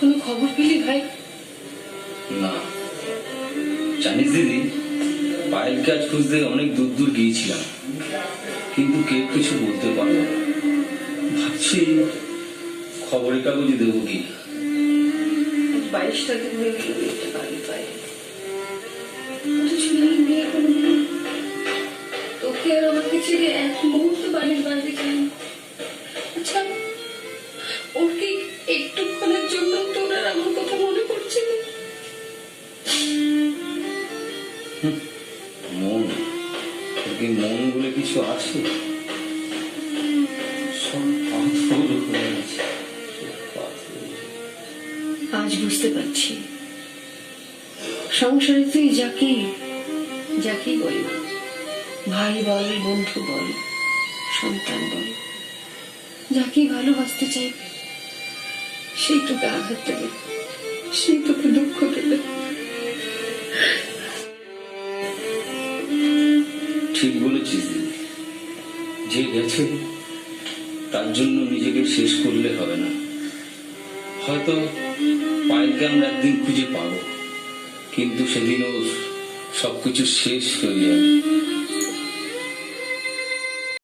কোনো খবর পেলি ভাই? না জানিস দিদি, পায়ের কাজ খুঁজতে অনেক দূর দূর গিয়েছিলাম, কিন্তু কেউ কিছু বলতে পারল না। ভাবছি খবরের কাগজে দেবো কি। 22টা দিন হয়ে গেল যেতে পারি পাই, তোকে আর আমাকে ছেড়ে এক মুহূর্ত বাড়ির বাইরে যাই। আচ্ছা, ওর কি একটুক্ষণের জন্য তোর আর আমার কথা মনে পড়ছে না? মন, তোর কি মন বলে কিছু আছে? সব পাথর হয়ে আছে, সব পাথর। আজ বুঝতে পারছি, সংসারে তুই যাকেই বল না, ভাই বল, বন্ধু বল, সন্তান বল, যাকেই ভালোবাসতে চাইবে সেই তোকে আঘাত দেবে, সেই তোকে দুঃখ দেবে। ঠিক বলেছিস দিদি, যে গেছে তার জন্য নিজেকে শেষ করলে হবে না। হয়তো পায়েলকে আমরা একদিন খুঁজে পাবো, কিন্তু সেদিনও সবকিছু শেষ হয়ে যাবে।